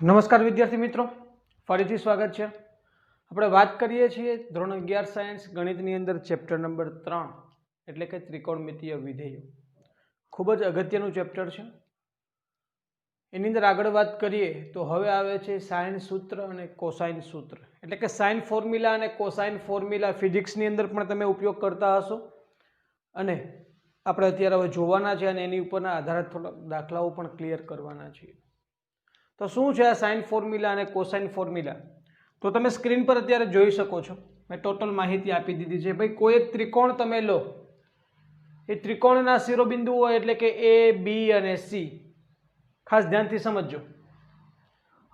નમસ્કાર વિદ્યાર્થી મિત્રો, ફરીથી સ્વાગત છે। આપણે વાત કરીએ છીએ ધોરણ 11 સાયન્સ ગણિતની અંદર ચેપ્ટર નંબર 3 એટલે કે ત્રિકોણમિતીય વિધેયો। ખૂબ જ અગત્યનું ચેપ્ટર છે। એની અંદર આગળ વાત કરીએ તો હવે આવે છે સાઇન સૂત્ર અને કોસાઇન સૂત્ર, એટલે કે સાઇન ફોર્મ્યુલા અને કોસાઇન ફોર્મ્યુલા ફિઝિક્સની અંદર પણ તમે ઉપયોગ કરતા હશો અને આપણે અત્યારે હવે જોવાના છે અને એની ઉપરના આધારે થોડા દાખલાઓ પણ ક્લિયર કરવાના છીએ। તો શું છે આ સાઇન ફોર્મ્યુલા અને કોસાઇન ફોર્મ્યુલા? તો તમે સ્ક્રીન પર અત્યારે જોઈ શકો છો, મેં ટોટલ માહિતી આપી દીધી છે। ભાઈ કોઈ એક ત્રિકોણ તમે લો, એ ત્રિકોણના શિરોબિંદુઓ એટલે કે એ, બી અને સી, ખાસ ધ્યાનથી સમજજો।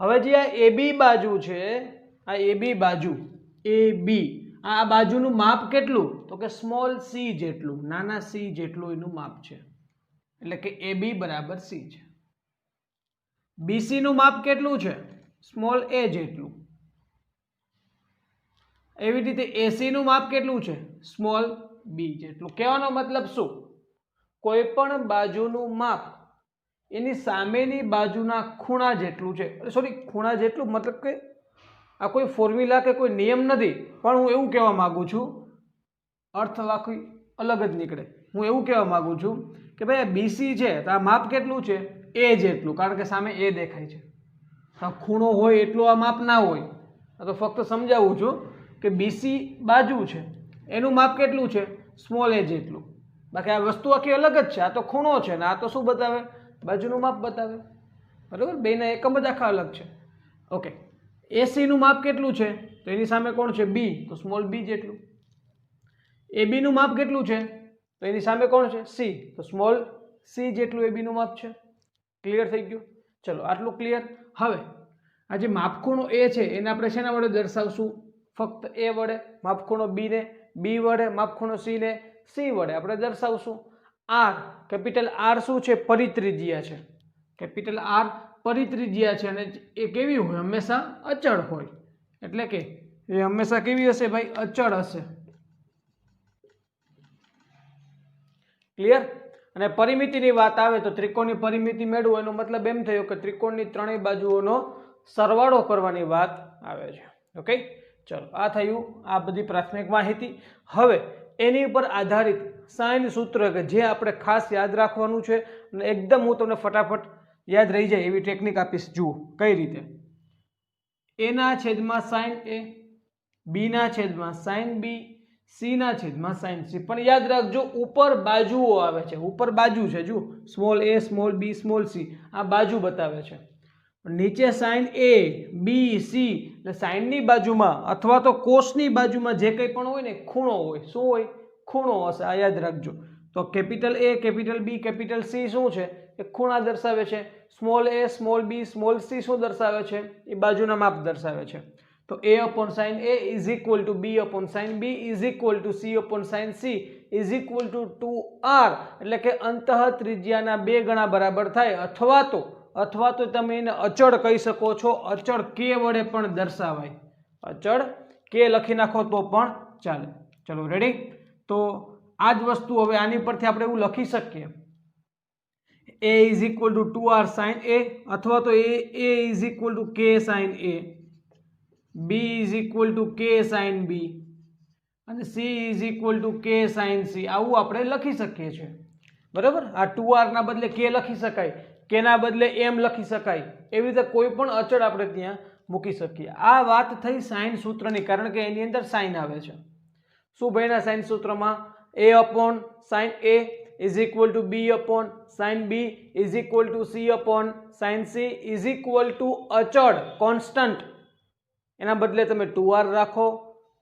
હવે જે આ એ બી બાજુ છે, આ એ બી બાજુ, એ બી, આ બાજુનું માપ કેટલું? તો કે સ્મોલ સી જેટલું, નાના સી જેટલું એનું માપ છે, એટલે કે એ બી બરાબર સી છે। બીસી નું માપ કેટલું છે? સ્મોલ એ જેટલું। એવી રીતે એસી નું માપ કેટલું છે? સ્મોલ બી જેટલું। કહેવાનો મતલબ શું? કોઈ પણ બાજુનું માપ એની સામેની બાજુના ખૂણા જેટલું છે। સોરી, ખૂણા જેટલું મતલબ કે આ કોઈ ફોર્મ્યુલા કે કોઈ નિયમ નથી, પણ હું એવું કહેવા માંગુ છું, અર્થ આખી અલગ જ નીકળે। હું એવું કહેવા માંગુ છું કે ભાઈ આ બીસી છે તો આ માપ કેટલું છે? એ જેટલું, કારણ કે સામે એ દેખાય છે। ખૂણો હોય એટલું આ માપ ના હોય, તો ફક્ત સમજાવું છું કે બીસી બાજુ છે એનું માપ કેટલું છે? સ્મોલ એ જેટલું। બાકી આ વસ્તુ આખી અલગ જ છે। આ તો ખૂણો છે ને આ તો શું બતાવે? બાજુનું માપ બતાવે, બરાબર? બેના એકમ જ આખા અલગ છે। ઓકે, એસી નું માપ કેટલું છે? તો એની સામે કોણ છે? બી, તો સ્મોલ બી જેટલું। એ બી નું માપ કેટલું છે? તો એની સામે કોણ છે? સી, તો સ્મોલ સી જેટલું એ બી નું માપ છે। ક્લિયર થઈ ગયું? ચલો, આટલું ક્લિયર। હવે આ જે માપખૂણો એ છે એને આપણે શેના વડે દર્શાવશું? ફક્ત એ વડે। માપખૂણો બી ને બી વડે, માપખૂણો સી ને સી વડે આપણે દર્શાવશું। આર, કેપિટલ આર શું છે? પરિત્રિજ્યા છે। કેપિટલ આર પરિત્રિજ્યા છે અને એ કેવી હોય? હંમેશા અચળ હોય, એટલે કે એ હંમેશા કેવી હશે ભાઈ? અચળ હશે। ક્લિયર? અને પરિમિતિની વાત આવે તો ત્રિકોણની પરિમિતિ મેળવો એનો મતલબ એમ થયો કે ત્રિકોણની ત્રણેય બાજુઓનો સરવાળો કરવાની વાત આવે છે। ઓકે, ચલો, આ થયું આ બધી પ્રાથમિક માહિતી। હવે એની ઉપર આધારિત સાઇન સૂત્ર કે જે આપણે ખાસ યાદ રાખવાનું છે અને એકદમ હું તમને ફટાફટ યાદ રહી જાય એવી ટેકનિક આપીશ। જુઓ કઈ રીતે। એ ના છેદમાં સાઇન એ, બી ના છેદમાં સાઇન બી, સી ના છેદમાં સાઇન સી। પણ યાદ રાખજો ઉપર બાજુઓ આવે છે, ઉપર બાજુ છે। જુઓ, small A, small B, small C, આ બાજુ બતાવે છે। નીચે સાઇન એ, બી, સી, એટલે સાઇનની બાજુમાં અથવા તો કોસની બાજુમાં જે કંઈ પણ હોય ને ખૂણો હોય। શું હોય? ખૂણો હશે, આ યાદ રાખજો। તો capital A, capital B, capital C શું છે? એ ખૂણા દર્શાવે છે। Small A, small B, small C શું દર્શાવે છે? એ બાજુના માપ દર્શાવે છે। તો a upon sin a is equal to b upon sin b is equal to c upon sin c is equal to 2r, એટલે કે અંતઃ ત્રિજ્યાના 2 ગણા બરાબર થાય। અથવા તો તમે એને અચળ કહી શકો છો। અચળ k વડે પણ દર્શાવાય, અચળ k લખી નાખો તો પણ ચાલે। ચલો, રેડી? તો આ જ વસ્તુ હવે આની પરથી આપણે એવું લખી શકીએ, a is equal to 2r sin a, અથવા તો a is equal to k sin a, b is equal to k sin b અને c is equal to k sin c, આવું આપણે લખી શકીએ છીએ, બરાબર? આ 2r ના બદલે k લખી શકાય, k ના બદલે m લખી શકાય, એવી રીતે કોઈ પણ અચળ આપણે ત્યાં મૂકી શકીએ। આ વાત થઈ સાઇન સૂત્રની, કારણ કે એની અંદર સાઇન આવે છે। શું ભણ્યા સાઇન સૂત્રમાં? a upon sin a is equal to b upon sin b is equal to c upon sin c is equal to અચળ, કોન્સ્ટન્ટ। એના બદલે તમે 2r રાખો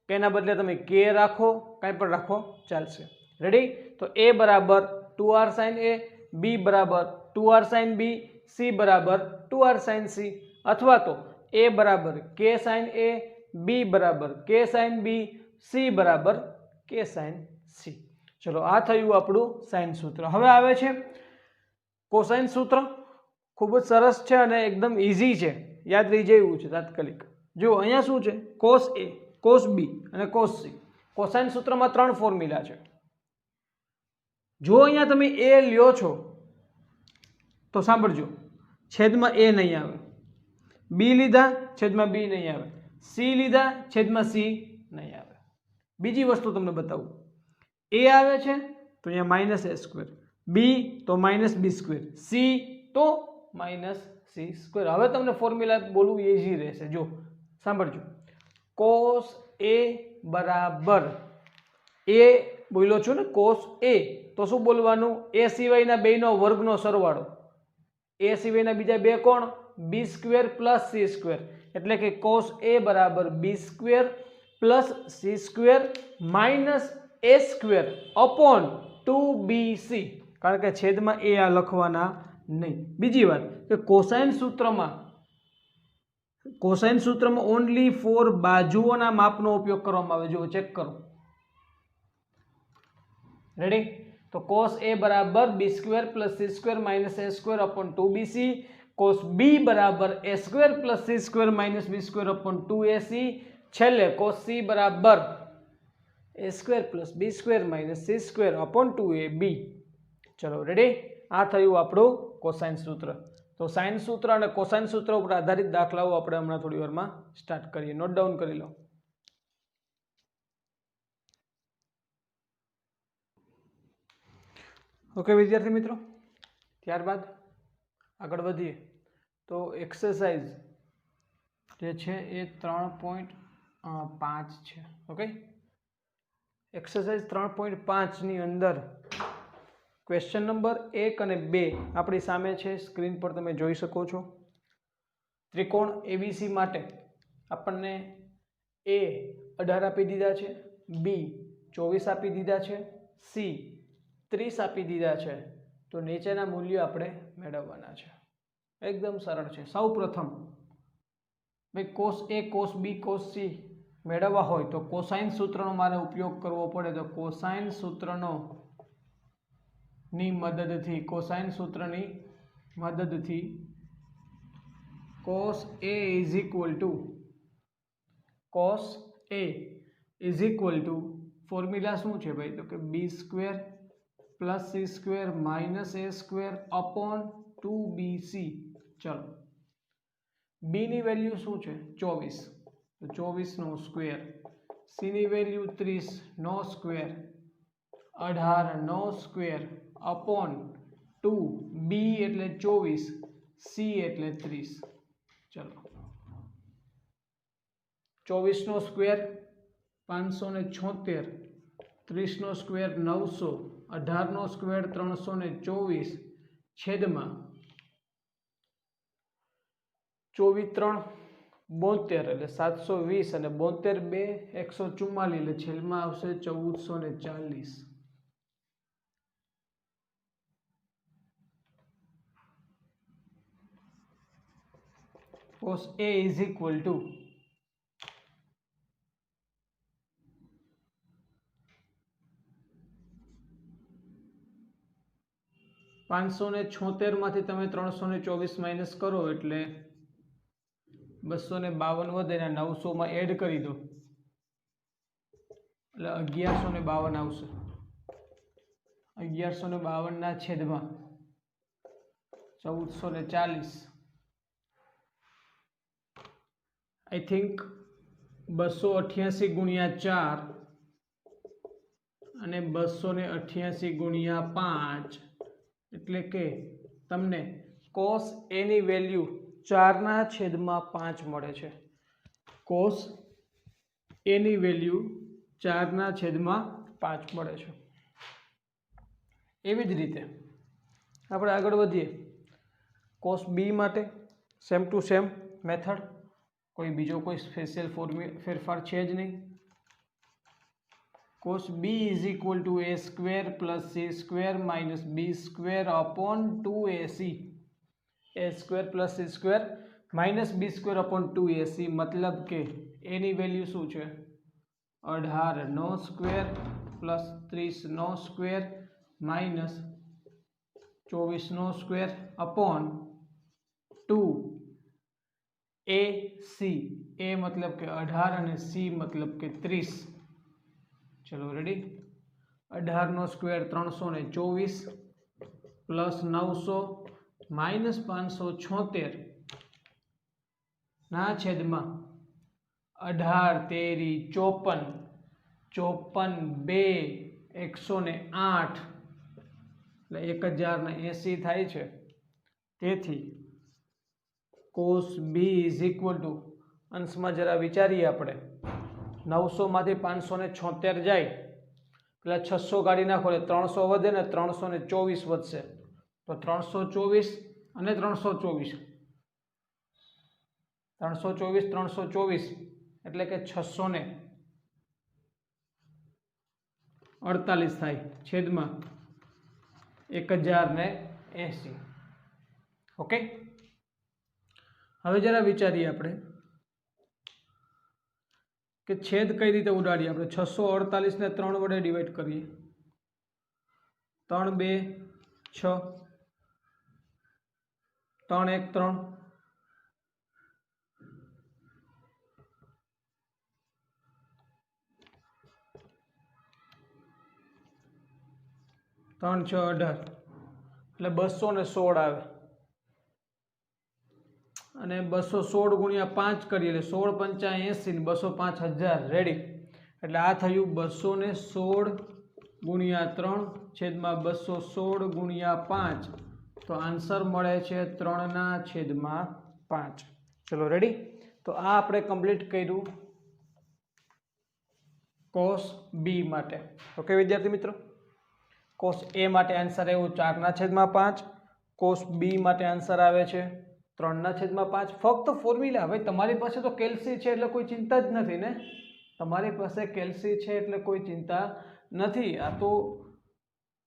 કે એના બદલે તમે k રાખો, કાંઈ પણ રાખો ચાલશે। રેડી? તો a બરાબર 2r sin a, b બરાબર 2r sin b, c બરાબર 2r sin c, અથવા તો a બરાબર k sin a, b બરાબર k sin b, c બરાબર k sin c। ચલો, આ થયું આપણું સાઇન સૂત્ર। હવે આવે છે કોસાઇન સૂત્ર। ખૂબ જ સરસ છે અને એકદમ ઇઝી છે, યાદ રહી જાય એવું છે તાત્કાલિક। જો અહીંયા શું છે? cos a, cos b અને cos c। કોસાઇન સૂત્રમાં 3 ફોર્મ્યુલા છે। જો અહીંયા તમે a લ્યો છો તો સાંભળજો, છેદમાં a નહીં આવે, बी लीधा छेदमां बी नहीं आवे, सी लीधा छेदमां सी नहीं आवे। बीजी वस्तु तमने बतावुं, ए आवे छे तो अहींया माइनस ए स्क्वेर, बी तो माइनस बी स्क्वेर, सी तो माइनस सी स्क्वेर। हवे तमने फॉर्म्युला बोलવું ईजी रहेशे। जो सांभळजो, cos a बराबर ए बोल्यो छुं ने cos a तो शुं बोलवानुं, ए सिवायना बेयनो वर्गनो सरवाळो, ए सिवायना बीजा बे कोण, B square plus C square, એટલે કે cos a બરાબર b square plus c square minus a square upon 2bc, કારણ કે છેદમાં a આ લખવાના નહીં। બીજી વાત કે કોસાઇન સૂત્રમાં ઓન્લી ફોર બાજુઓના માપનો ઉપયોગ કરવામાં આવે। જો ચેક કરો, રેડી? तो cos a बराबर b square plus c square minus a square upon 2bc, cos b बराबर a square plus c square minus b square upon 2ac, छेल्ले cos c बराबर a square plus b square minus c square upon 2ab। चलो ready? आ थयुं आपणुं cosine सूत्र। तो sign सूत्र और cosine सूत्र पर आधारित दाखलाओ आपणे हमणां थोड़ी वारमां स्टार्ट करीए। नोट डाउन करी लो। ओके विद्यार्थी मित्रों, त्यारबाद आगळ वधीए तो एक्सरसाइज जे छे ए 3.5 छे। ओके, एक्सरसाइज 3.5 नी अंदर क्वेश्चन नंबर 1 અને 2 આપણી સામે છે, સ્ક્રીન પર તમે જોઈ શકો છો। ત્રિકોણ ABC માટે આપણને A 18 આપી દીધા છે, B 24 આપી દીધા છે, C 30 આપી દીધા છે। તો નીચેના મૂલ્યો આપણે મેળવવાના છે। એકદમ સરળ છે। સૌ પ્રથમ ભાઈ cos A cos B cos C મેળવવા હોય તો કોસાઇન સૂત્રનો મારે ઉપયોગ કરવો પડે। તો કોસાઇન સૂત્રની મદદથી cos A is equal to formula શું છે ભાઈ? તો કે b square plus C square minus A square upon 2bc। चलो b नी वेल्यू शू है 24, तो 24 नो स्क्वेर, c नी वेल्यू 30 नो स्क्वेर, 18 नो स्क्वेर अपॉन 2, b एटले 24, c एटले 30। चलो 24 नो स्क्वेर 576, 30 नो स्क्वेर 900, 18 नो स्क्वेर 324, छेदमा 24 3 72 એટલે 720 અને 72 2 144 એટલે છેદમાં આવશે 1440। cos A is equal to 576 मांथी तमे 324 माइनस करो एटले 252 वधे ने 900 में एड करी दो એટલે 1152 આવશે। 1152 ના છેદમાં 1440 आई थिंक 288 गुणिया 4 અને 288 गुणिया 5 એટલે કે તમને cos A ની વેલ્યુ 4/5 મળે છે। cos A ની વેલ્યુ 4/5 મળે છે। એવી જ રીતે આપણે આગળ વધીએ। cos B માટે સેમ ટુ સેમ મેથડ, कोई बीजो कोई स्पेशल फेरफार है ज नहीं। cos B is equal to a square plus c square minus b square upon 2ac, a square plus c square minus b square upon 2ac, मतलब के a नी वेल्यू शू है 18 नो स्क्वेर प्लस 30 नो स्क्वेर माइनस 24 नो square upon 2 A C, A मतलब के 18 અને सी मतलब के 30। चलो रेडी? 18 नो स्क्वेर 324 प्लस 900 माइनस 576 ના છેદમાં 18 તેરી 54 54 2 108 એટલે 1080 થાય છે. તેથી cos b is equal two અંશમાં જરા વિચારીએ આપણે 900 માંથી 576 જાય એટલે 600 કાઢી નાખો એટલે 300 વધે ને 324 વધશે તો 324 અને 324 એટલે કે 648 થાય છેદમાં 1080. ઓકે, હવે જરા વિચારીએ આપણે કે છેદ કઈ રીતે ઉડાડીએ. આપણે 648 ને 3 વડે ડિવાઈડ કરીએ. 3 2 6 3 1 3 3 6 18 એટલે 216 આવે અને 216 ગુણ્યા 5 કરીએ એટલે 16 પંચા 80 ને 205,000 રેડી. એટલે આ થયું 216 ગુણ્યા 3 છેદમાં 216 ગુણ્યા 5 તો આન્સર મળે છે 3/5. ચલો રેડી. તો આ આપણે કમ્પ્લીટ કર્યું cos b માટે. ઓકે વિદ્યાર્થી મિત્રો, cos a માટે આન્સર આવ્યો 4/5, cos b માટે આન્સર આવે છે 3/5. ફક્ત ફોર્મ્યુલા. હવે તમારી પાસે તો કેલ્સી છે એટલે કોઈ ચિંતા જ નથી ને. તમારી પાસે કેલ્સી છે એટલે કોઈ ચિંતા નથી. આ તો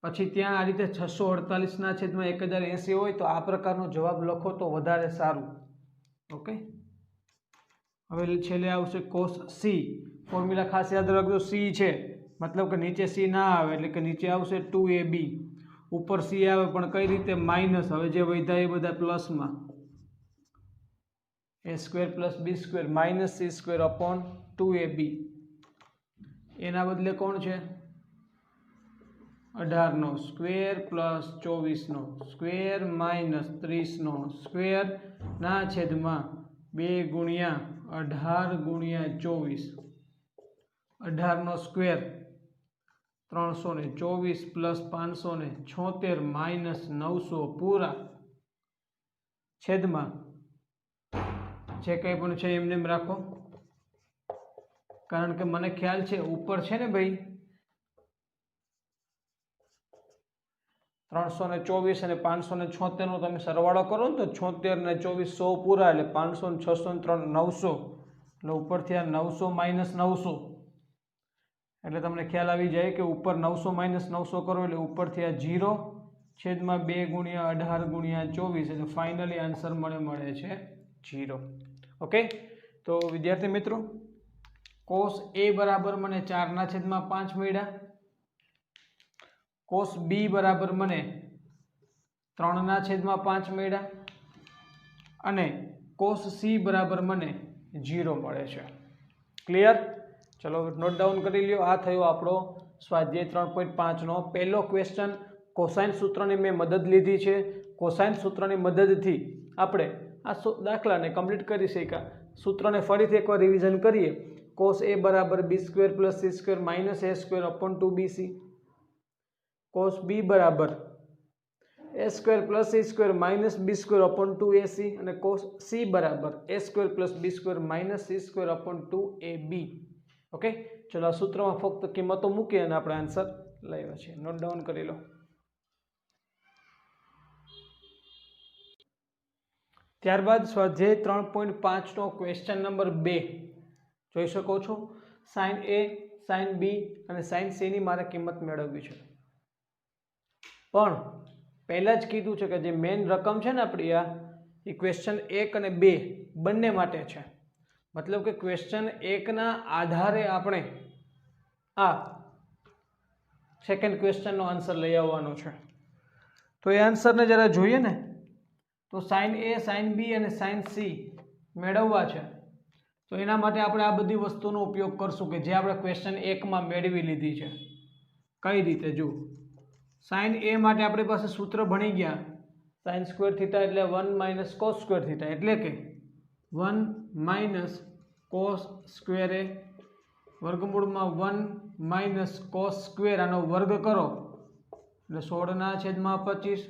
પછી ત્યાં આ રીતે 648/1080 હોય તો આ પ્રકારનો જવાબ લખો તો વધારે સારું. ઓકે, હવે છેલ્લે આવશે cos c. ફોર્મ્યુલા ખાસ યાદ રાખજો, c છે મતલબ કે નીચે c ના આવે એટલે કે નીચે આવશે 2ab, ઉપર c આવે પણ કઈ રીતે માઇનસ. હવે જે વધ્યા એ બધા પ્લસમાં a² + b² -c²/2ab. એના બદલે કોણ છે 18નો સ્ક્વેર પ્લસ 24નો સ્ક્વેર માઇનસ 30નો સ્ક્વેર ના છેદમાં 2 ગુણ્યા 18 ગુણ્યા 24. 18નો સ્ક્વેર 324 પ્લસ 576 માઇનસ 900 પૂરા છેદમાં જે કંઈ પણ છે એમને એમ રાખો, કારણ કે મને ખ્યાલ છે ઉપર છે ને ભાઈ 324 અને 576 નો તમે સરવાળો કરો ને તો 76 ને 24 100 પૂરા એટલે 500 600 3 900 એટલે ઉપરથી આ 900 માઇનસ 900 એટલે તમને ખ્યાલ આવી જાય કે ઉપર 900 માઇનસ 900 કરો એટલે ઉપરથી આ 0 છેદમાં 2 ગુણ્યા 18 ગુણ્યા 24 એટલે ફાઇનલી આન્સર મળે છે 0. ઓકે, તો વિદ્યાર્થી મિત્રો cos a બરાબર મને 4/5 મળ્યા, cos b બરાબર મને 3/5 મળ્યા અને cos c બરાબર મને 0 મળે છે. ક્લિયર? ચલો નોટ ડાઉન કરી લ્યો. આ થયો આપણો સ્વાધ્યાય 3.5 નો પહેલો ક્વેશ્ચન. કોસાઇન સૂત્રની મેં મદદ લીધી છે. કોસાઇન સૂત્રની મદદથી આપણે આ દાખલાને કમ્પ્લીટ કરી શક્યા. સૂત્રને ફરીથી એકવાર રિવિઝન કરીએ. cos a બરાબર b² + c² -a²/2bc, cos b બરાબર a² + c² -b²/2ac અને cos c બરાબર a² + b² -c²/2ab. ઓકે, ચલો આ સૂત્રમાં ફક્ત કિંમતો મૂકી અને આપણે આન્સર લાવ્યા છીએ. નોટ ડાઉન કરી લો. ત્યારબાદ સ્વાધ્યાય 3.5 નો ક્વેશ્ચન નંબર 2 જોઈ શકો છો. sin a, sin b અને sin c ની મારે કિંમત મેળવવી છે. પણ પહેલા જ કીધું છે કે જે મેઇન રકમ છે ને આપણી આ એ ક્વેશ્ચન 1 અને 2 બંને માટે છે. મતલબ કે ક્વેશ્ચન 1 ના આધારે આપણે આ સેકન્ડ ક્વેશ્ચનનો આન્સર લઈ આવવાનો છે. તો એ આન્સરને જરા જોઈએ ને. તો sin a, sin b અને sin c મેળવવા છે તો એના માટે આપણે આ બધી વસ્તુનો ઉપયોગ કરશું કે જે આપણે ક્વેશ્ચન 1 માં મેળવી લીધી છે. કઈ રીતે? જો sin a માટે આપણી પાસે સૂત્ર ભણી ગયા sin² θ એટલે 1 - cos² θ એટલે કે 1 માઇનસ કોસ સ્ક્વેર એ વર્ગમૂળમાં 1 માઇનસ કોસ સ્ક્વેર આનો વર્ગ કરો એટલે 16/25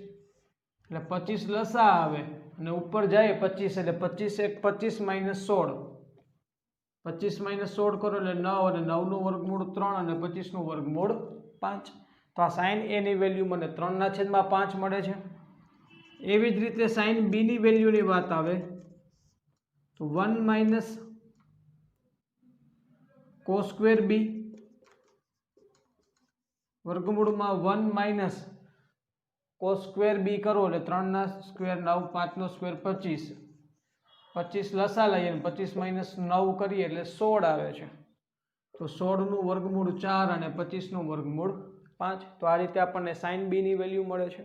એટલે 25 લસા આવે અને ઉપર જાય 25 એટલે 25 એક 25 માઇનસ 16 25 માઇનસ 16 કરો એટલે 9 અને 9 નું વર્ગમૂળ 3 અને 25 નું વર્ગમૂળ 5 તો આ સાઇન એ ની વેલ્યુ મને 3/5 મળે છે। એવી જ રીતે સાઇન બી ની વેલ્યુની વાત આવે તો 1 માઇનસ કોસ સ્ક્વેર બી વર્ગમૂળમાં 1 માઇનસ કોસ સ્ક્વેર બી કરો એટલે 3 ના સ્ક્વેર 9 5 નો સ્ક્વેર 25 25 લસા લઈએ અને 25 માઇનસ 9 કરીએ એટલે 16 આવે છે તો 16 નું વર્ગમૂળ 4 અને 25 નું વર્ગમૂળ 5 તો આ રીતે આપણને સાઇન બી ની વેલ્યુ મળે છે।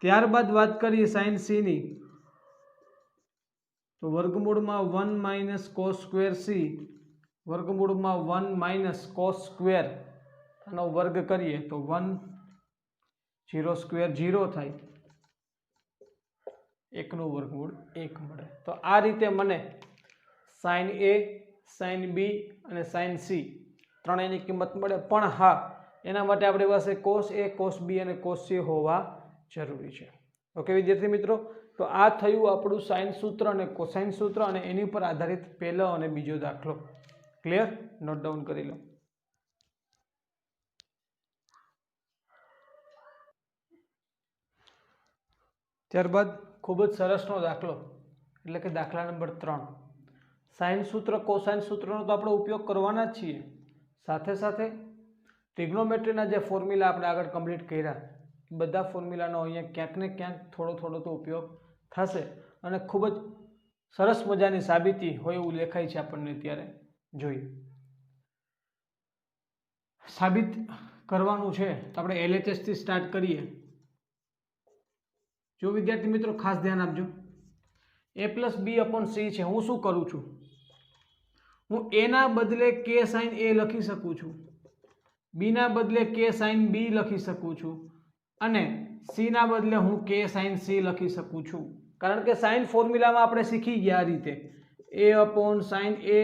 ત્યારબાદ વાત કરીએ સાઇન સી ની તો વર્ગમૂળમાં 1 માઇનસ કોસ સ્ક્વેર સી વર્ગમૂળમાં 1 માઇનસ કોસ સ્ક્વેર આનો વર્ગ કરીએ તો 1 0 સ્ક્વેર 0 થાય 1 નું વર્ગમૂળ 1 મળે તો આ રીતે મને સાઇન એ સાઇન બી અને સાઇન સી ત્રણેયની કિંમત મળે પણ હા એના માટે આપણી પાસે કોસ એ કોસ બી અને કોસ સી હોવા જરૂરી છે। ઓકે વિદ્યાર્થી મિત્રો તો આ થયું આપણું સાઇન સૂત્ર અને કોસાઇન સૂત્ર અને એની પર આધારિત પહેલો અને બીજો દાખલો ક્લિયર નોટ ડાઉન કરી લો। ત્યારબાદ ખૂબ જ સરસનો દાખલો એટલે કે દાખલા નંબર 3 સાઇન સૂત્ર કોસાઇન સૂત્રનો તો આપણે ઉપયોગ કરવાના જ છીએ સાથે સાથે ટ્રિગ્નોમેટ્રીના જે ફોર્મ્યુલા આપણે આગળ કમ્પ્લીટ કર્યા બધા ફોર્મ્યુલાનો અહીંયા ક્યાંક ને ક્યાંક થોડો થોડો તો ઉપયોગ થશે અને ખૂબ જ સરસ મજાની સાબિતી હોય એવું દેખાય છે આપણને ત્યારે જોઈએ। સાબિત કરવાનું છે તો આપણે LHS થી સ્ટાર્ટ કરીએ। જો વિદ્યાર્થી મિત્રો ખાસ ધ્યાન આપજો a plus B upon C છે હું શું કરું છું હું a ના બદલે k સાઇન a લખી શકું છું b ના બદલે k સાઇન b લખી શકું છું અને c ના બદલે હું k સાઇન c લખી શકું છું કારણ કે સાઇન ફોર્મ્યુલામાં આપણે શીખી ગયા આ રીતે a upon sine a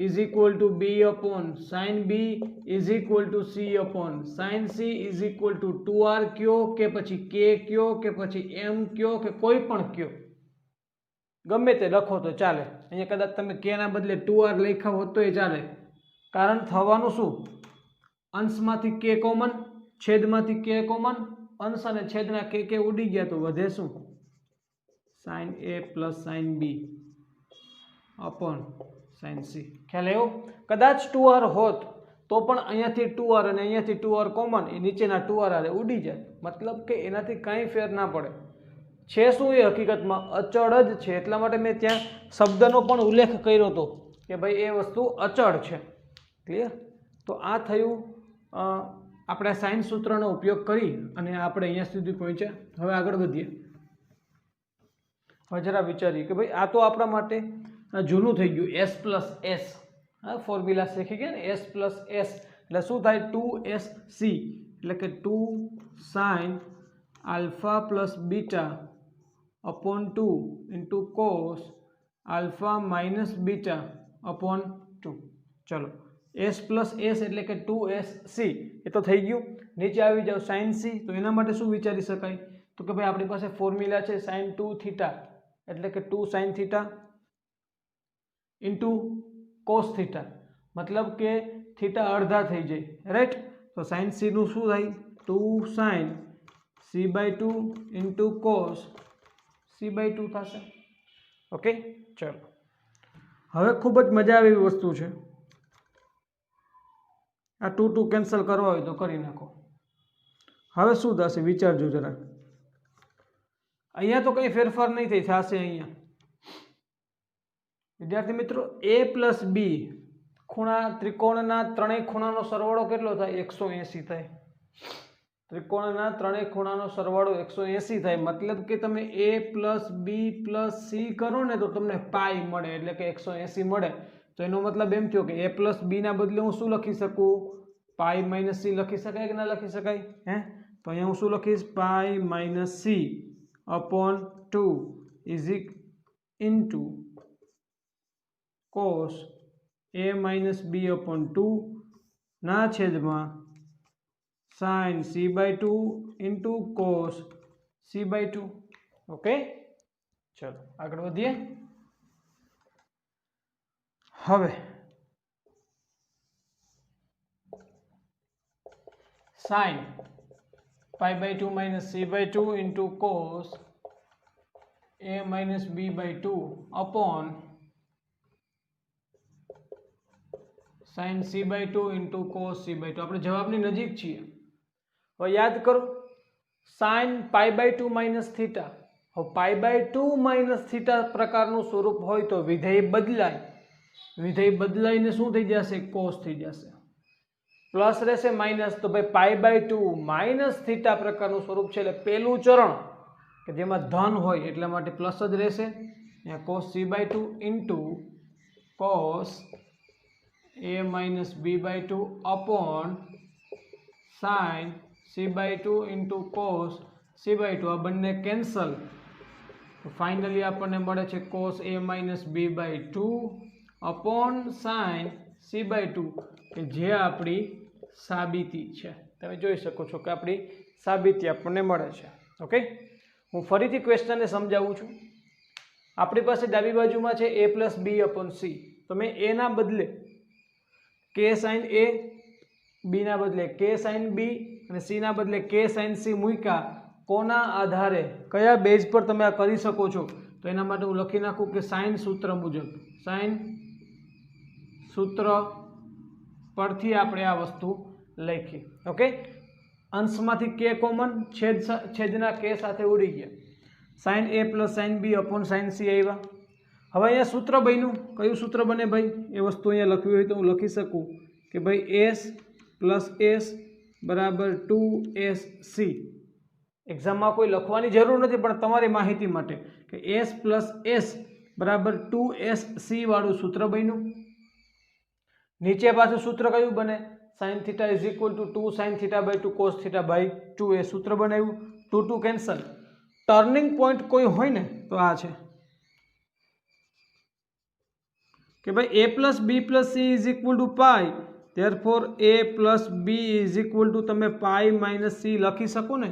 is equal two b upon sign b is equal two c upon sine c is equal two 2r કયો કે પછી k કયો કે પછી m કયો કે કોઈ પણ કયો ગમે તે લખો તો ચાલે। અહીંયા કદાચ તમે k ના બદલે 2r લખ્યા હોત તો એ ચાલે કારણ થવાનું શું અંશમાંથી k કોમન છેદમાંથી k કોમન અંશ અને છેદના k ઉડી ગયા તો વધે શું sine a plus sine b upon sine c ખ્યાલ આવ્યો કદાચ 2r હોત તો પણ અહીંયાથી 2r અને અહીંયાથી 2r કોમન એ નીચેના 2r આરે ઉડી જાય મતલબ કે એનાથી કાંઈ ફેર ના પડે છે શું એ હકીકતમાં અચળ જ છે એટલા માટે મેં ત્યાં શબ્દનો પણ ઉલ્લેખ કર્યો હતો કે ભાઈ એ વસ્તુ અચળ છે ક્લિયર તો આ થયું આપણે સાઇન સૂત્રનો ઉપયોગ કરી અને આપણે અહીંયા સુધી પહોંચ્યા હવે આગળ વધીએ હવે જરા વિચારીએ કે ભાઈ આ તો આપણા માટે જૂનું થઈ ગયું s પ્લસ s હા ફોર્મ્યુલા શીખી ગયા ને s પ્લસ s એટલે શું થાય 2sc એટલે કે 2 sine alpha plus beta upon 2 into cos alpha minus beta upon 2 ચલો s પ્લસ s એટલે કે 2sc એ તો થઈ ગયું નીચે આવી જાવ સાઇન c તો એના માટે શું વિચારી શકાય તો કે ભાઈ આપણી પાસે ફોર્મ્યુલા છે સાઇન 2 થીટા એટલે કે 2 sine theta into cos theta मतलब કે થીટા અડધા થઈ જાય રાઈટ તો સાઇન c નું શું થાય 2 sign c/2 into cos c/2 થશે ઓકે ચલો હવે ખૂબ જ મજા આવે એવી વસ્તુ છે આ 2 કેન્સલ કરવા હોય તો કરી નાખો હવે શું થશે વિચારજો જરા અહીંયા તો કંઈ ફેરફાર નહીં થઈ થશે અહીંયા વિદ્યાર્થી મિત્રો a પ્લસ બી ખૂણા ત્રિકોણના ત્રણેય ખૂણાનો સરવાળો કેટલો થાય 180 થાય ત્રિકોણના ત્રણેય ખૂણાનો સરવાળો 180 થાય મતલબ કે તમે a plus B plus C કરો ને તો તમને પાઈ મળે એટલે કે 180 મળે તો એનો મતલબ એમ થયો કે a પ્લસ બી ના બદલે હું શું લખી શકું પાઈ માઇનસ સી લખી શકાય કે ના લખી શકાય હે તો અહીંયા હું શું લખીશ pi minus C upon 2 is into cos a minus B upon 2 ના છેદમાં sign c/2 into cos c/2. Okay, ચલો આગળ વધીએ. હવે sine π/2 minus c/2 into cos a minus b/2 upon sine c/2 into cos c/2. આપણે જવાબની નજીક છીએ. હવે યાદ કરો, સાઇન π/2 માઇનસ થીટા. હવે π/2 માઇનસ થીટા પ્રકારનું સ્વરૂપ હોય તો વિધેય બદલાય. વિધેય બદલાઈને શું થઈ જશે? કોસ થઈ જશે. પ્લસ રહેશે માઇનસ, તો ભાઈ π/2 માઇનસ થીટા પ્રકારનું સ્વરૂપ છે એટલે પહેલું ચરણ કે જેમાં ધન હોય એટલા માટે પ્લસ જ રહેશે. અહીંયા cos c/2 into cos a minus b/2 upon sine c/2 into cos c/2. આ બંને કેન્સલ. ફાઇનલી આપણને મળે છે cos a minus b/2 upon sine c/2, કે જે આપણી સાબિતી છે. તમે જોઈ શકો છો કે આપણી સાબિતી આપણને મળે છે. ઓકે, હું ફરીથી ક્વેશ્ચનને સમજાવું છું. આપણી પાસે ડાબી બાજુમાં છે a plus B upon C. તો મેં એ ના બદલે કે સાઇન એ, બી ના બદલે કે સાઇન બી અને સી ના બદલે કે સાઇન સી મૂક્યા. કોના આધારે, કયા બેઝ પર તમે આ કરી શકો છો? તો એના માટે હું લખી નાખું કે સાઇન સૂત્ર મુજબ. સાઇન સૂત્ર પરથી આપણે આ વસ્તુ લખી. ઓકે, અંશમાંથી કે કોમન, છેદના કે સાથે ઉડી ગયા. Sine A plus sine B upon sine C આવ્યા. હવે અહીંયા સૂત્ર બન્યું. કયું સૂત્ર બને ભાઈ? એ વસ્તુ અહીંયા લખવી હોય તો હું લખી શકું કે ભાઈ એસ પ્લસ એસ બરાબર 2SC. એક્ઝામમાં કોઈ લખવાની જરૂર નથી, પણ તમારી માહિતી માટે કે એસ પ્લસ એસ બરાબર 2SC વાળું સૂત્ર બન્યું. નીચે પાછું સૂત્ર કયું બને? Sine theta is equal to 2 sine theta by 2 cos theta by 2. એ સૂત્ર બનાવ્યું. 2 2 કેન્સલ. ટર્નિંગ પોઈન્ટ કોઈ હોય ને તો આ છે કે ભાઈ a plus B plus C is equal to pi. Therefore a plus B is equal to તમે પાઈ માઇનસ સી લખી શકો ને.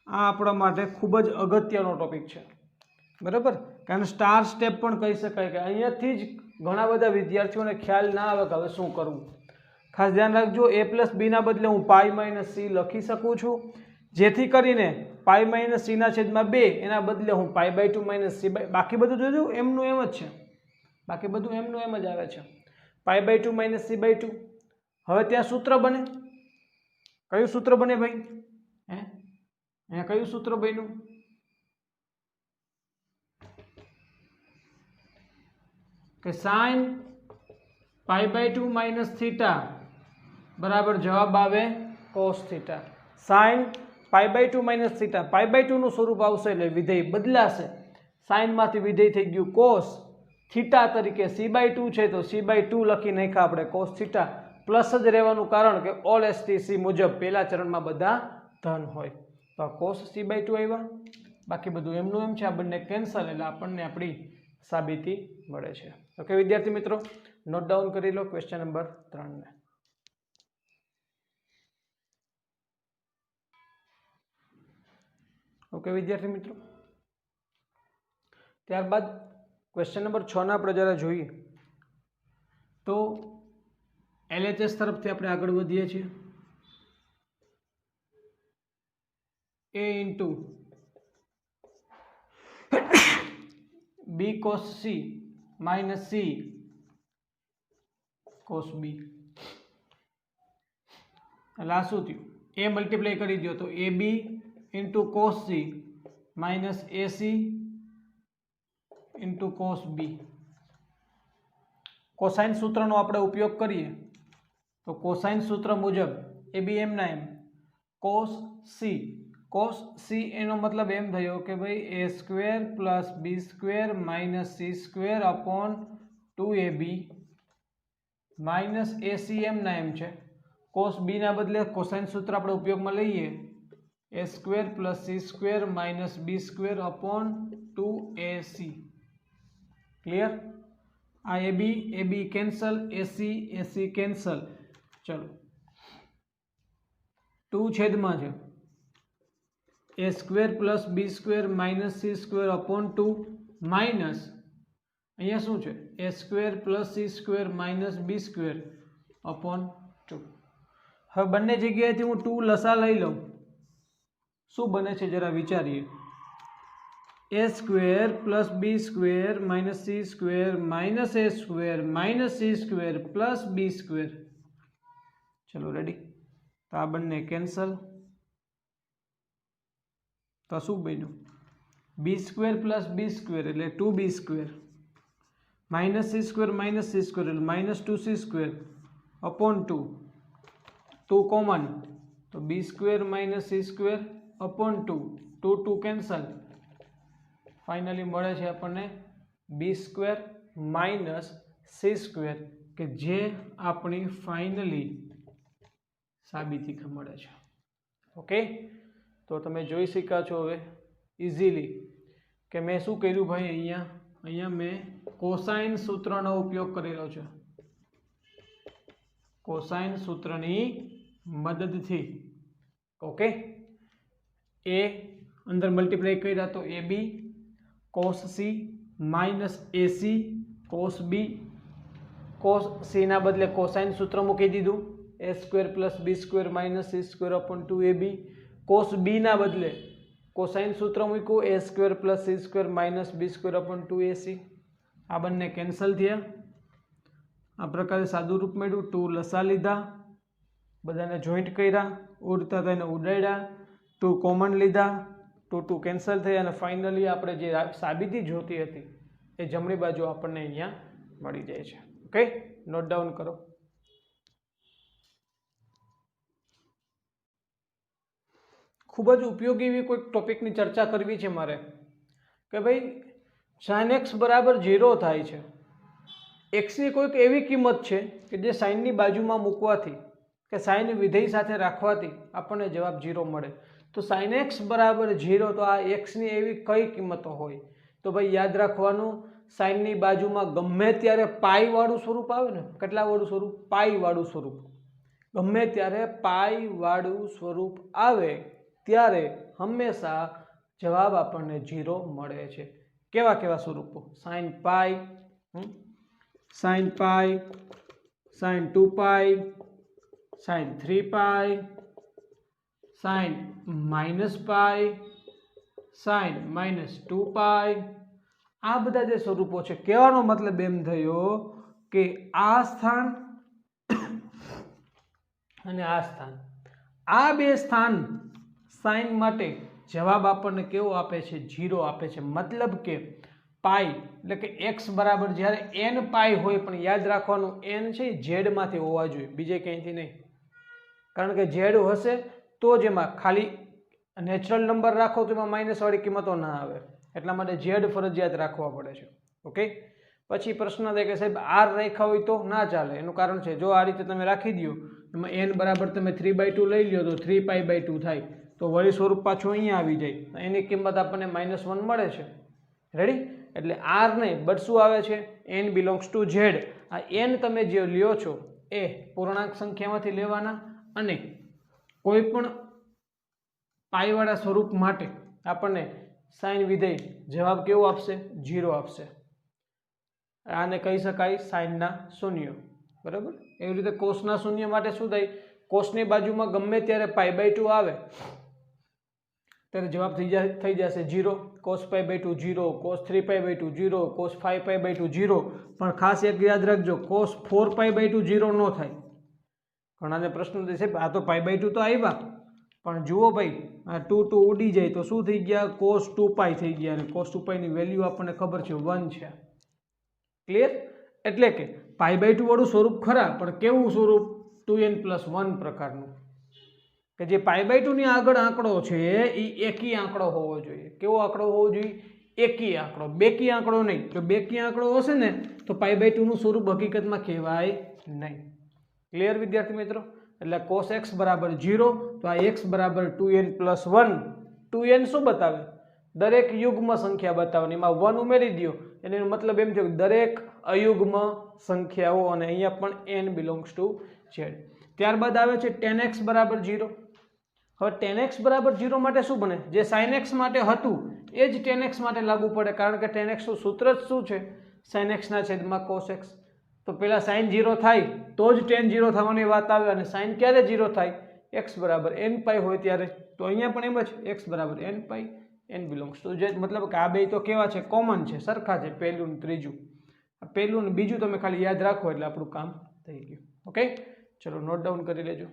આ આપણા માટે ખૂબ જ અગત્યનો ટોપિક છે, બરાબર? કારણ સ્ટાર સ્ટેપ પણ કહી શકાય કે અહીંયાથી જ ઘણા બધા વિદ્યાર્થીઓને ખ્યાલ ના આવે કે હવે શું કરવું. ખાસ ધ્યાન રાખજો, a પ્લસ બીના બદલે હું પાઈ માઇનસ સી લખી શકું છું, જેથી કરીને પાઈ માઇનસ સીના છેદમાં 2 એના બદલે હું π/2 માઇનસ સી બાય, બાકી બધું જોજો એમનું એમ જ છે. બાકી બધું એમનું એમ જ આવે છે. π/2 માઇનસ c/2. હવે ત્યાં સૂત્ર બને. કયું સૂત્ર બને ભાઈ? અહીંયા કયું સૂત્ર બન્યું? કે સાઇન π/2 માઇનસ થીટા બરાબર જવાબ આવે cos theta. Sine π/2 minus theta. π/2 નું સ્વરૂપ આવશે એટલે વિધેય બદલાશે. સાઇનમાંથી વિધેય થઈ ગયું કોસ થીટા તરીકે. c/2 છે તો c/2 લખી નાખ્યા આપણે કોસ થીટા. પ્લસ જ રહેવાનું, કારણ કે ઓલ એસટીસી મુજબ પહેલા ચરણમાં બધા ધન હોય. તો કોસ c/2 આવ્યા. બાકી બધું એમનું એમ છે. આ બંને કેન્સલ એટલે આપણને આપણી સાબિતી મળે છે. ઓકે વિદ્યાર્થી મિત્રો, નોટ ડાઉન કરી લો ક્વેશ્ચન નંબર 3 ને. ઓકે વિદ્યાર્થી મિત્રો, ત્યારબાદ ક્વેશ્ચન નંબર 6 ના આપણે જરા જોઈએ તો LHS તરફથી આપણે આગળ વધીએ છીએ. a into b cos c minus c cos b. એટલે આ શું થયું? a મલ્ટીપ્લાય કરી દો તો ab into cos c minus ac into cos b. Cosine સૂત્રનો આપણે ઉપયોગ કરીએ તો કોસાઇન સૂત્ર મુજબ એ બી એમના એમ cos c. cos c એનો મતલબ એમ થયો કે ભાઈ a square plus B square minus C square upon 2ab minus ac એમના એમ છે. cos b ના બદલે કોસાઇન સૂત્ર આપણે ઉપયોગમાં લઈએ a square plus C square minus B square upon 2ac. Clear? आ A B cancel, A C cancel. चलो 2 छेदमां छे A square plus B square minus C square upon 2 minus अहींया शुं छे A square plus C square minus B square upon 2। हवे बंने जग्याएथी हूँ 2 लसा लई लऊं, शुं बने छे जरा विचारीए। A square plus B square minus C square minus A square minus C square plus B square. चलो रेडी। तो आ बंने कैंसल, तो शुं बन्युं B square plus B square एटले 2b square minus C square एटले minus 2c square upon 2 2 common तो B square minus C square upon 2 2 2 cancel. Finally मळे छे आपणे B square minus C square के जे आपणी फाइनली साबिती मळे छे। ओके, तो तमे जोई शक्या छो हवे इजीली के मैं शुं कर्युं भाई अहींया अहींया मैं कोसाइन सूत्रनो उपयोग करेलो छे। कोसाइन सूत्रनी मददथी ओके ए अंदर मल्टीप्लाई कर्या तो A B cos C minus A C cos B cos C ना बदले कोसाइन सूत्र मूकी दीधुं A square plus B square minus C square upon 2ab। Cos B ना बदले कोसाइन सूत्र मूक्युं A square plus C square minus B square upon 2ac। आ बंने कैंसल थया। आ प्रकारे सादुं रूप मळ्युं। 2 लसा लीधा, बधाने जॉइंट कर्या, उड़ता थईने उडाड्या, 2 कॉमन लीधा, 2 2 कैंसल थया अने फाइनली आपणे जे साबिती जोती हती ए जमणी बाजू आपणे अहींया मळी जाय छे। ओके, नोट डाउन करो। खूब ज उपयोगी एवी कोई टॉपिकनी चर्चा करवी छे मारे के भाई sin x बराबर 0 थाय छे। x ની કોઈક એવી કિંમત છે કે જે sin ની બાજુમાં મૂકવાથી કે sin વિધેય સાથે રાખવાથી આપણને જવાબ 0 મળે। तो sin x बराबर 0 तो आ x ની એવી કઈ કિંમતો હોય તો ભાઈ યાદ રાખવાનું sin ની બાજુમાં ગમે ત્યારે પાઈ વાળું સ્વરૂપ આવે ને, કેટલા વાળું સ્વરૂપ? પાઈ વાળું સ્વરૂપ। ગમે ત્યારે પાઈ વાળું સ્વરૂપ આવે ત્યારે હંમેશા જવાબ આપણને 0 મળે છે। કેવા કેવા સ્વરૂપો? sin પાઈ, sin પાઈ, sin 2 પાઈ, sin 3 પાઈ, sin minus pi, sin minus 2 पाई। आ बधा जे स्वरूपो छे कहेवानो मतलब एम थयो के आ स्थान अने आ स्थान आ बे स्थान sin माटे जवाब आपने केवो आपे छे 0 आपे छे। मतलब के पाई એટલે કે x बराबर ज्यारे n पाई होय पण याद राखवानुं n छे z मांथी होवा जोईए, बीजे क्यांथी नहीं। कारण के z हशे तो ज एमां खाली नेचरल नंबर राखो तो एमां माइनस वाળી કિંમતો ना आवे, એટલા માટે z फरजियात राखवा पड़े छे। ओके, पछी प्रश्न થાય કે સાહેબ r રાખ્યા હોય તો ના ચાલે। એનું કારણ છે જો આ રીતે તમે રાખી દયો એમાં n બરાબર તમે 3/2 લઈ લ્યો તો 3π/2 થાય તો વળી સ્વરૂપ પાછું અહીંયા આવી જાય, એની કિંમત આપણને -1 મળે છે। રેડી? એટલે r નહીં બટ શું આવે છે n બિલોંગ્સ ટુ z। આ n તમે જે લ્યો છો એ પૂર્ણાંક સંખ્યામાંથી લેવાના અને કોઈ પણ પાઈ વાળા સ્વરૂપ માટે આપણને sin વિધેય જવાબ કેવો આપશે? 0 આપશે। આને કહી શકાય sin ના શૂન્ય। બરાબર? એવી રીતે cos ના શૂન્ય માટે શું થાય? cos ની બાજુમાં ગમે ત્યારે π/2 આવે ત્યારે જવાબ થઈ જશે 0। cos π/2 0, cos 3π/2 0, cos 5π/2 0। પણ ખાસ એક યાદ રાખજો cos 4π/2 0 ન થાય। ઘણાને પ્રશ્ન થશે આ તો π/2 તો આવ્યા પણ જુઓ ભાઈ આ 2 2 ઉડી જાય તો શું થઈ ગયા? cos 2π થઈ ગયા અને cos 2π ની વેલ્યુ આપણને ખબર છે 1 છે। ક્લિયર? એટલે કે π/2 વાળું સ્વરૂપ ખરા પણ કેવું સ્વરૂપ? 2n+1 પ્રકારનું કે જે π/2 ની આગળ આંકડો છે એ એકી આંકડો હોવો જોઈએ। કેવો આંકડો હોવો જોઈએ? એકી આંકડો, બેકી આંકડો નહીં। જો બેકી આંકડો હશે ને તો π/2 નું સ્વરૂપ હકીકતમાં કહેવાય નહીં। ક્લિયર વિદ્યાર્થી મિત્રો? એટલે cos x બરાબર 0 તો આ x બરાબર 2n+1। 2n શું બતાવે? દરેક યુગ્મ સંખ્યા બતાવવાની, એમાં 1 ઉમેરી દો એનો મતલબ એમ થયો કે દરેક અયુગ્મ સંખ્યાઓ, અને અહીંયા પણ n બિલોંગ્સ ટુ z. ત્યારબાદ આવે છે tan x બરાબર 0. હવે tan x બરાબર 0 માટે શું બને? જે sin x માટે હતું એ જ tan x માટે લાગુ પડે, કારણ કે tan x નું સૂત્ર જ શું છે? sin x ના છેદમાં cos x. તો પેલા sin 0 થાય તો જ tan 0 થવાની વાત આવે, અને sin ક્યારે 0 થાય? x બરાબર n પાઈ હોય ત્યારે. તો અહીંયા પણ એમ જ x બરાબર n pi, n belongs to z. મતલબ કે આ બે તો કેવા છે? કોમન છે, સરખા છે, પહેલું ને ત્રીજું. પહેલું ને બીજું તમે ખાલી યાદ રાખો એટલે આપણું કામ થઈ ગયું. ઓકે, ચલો નોટ ડાઉન કરી લેજો.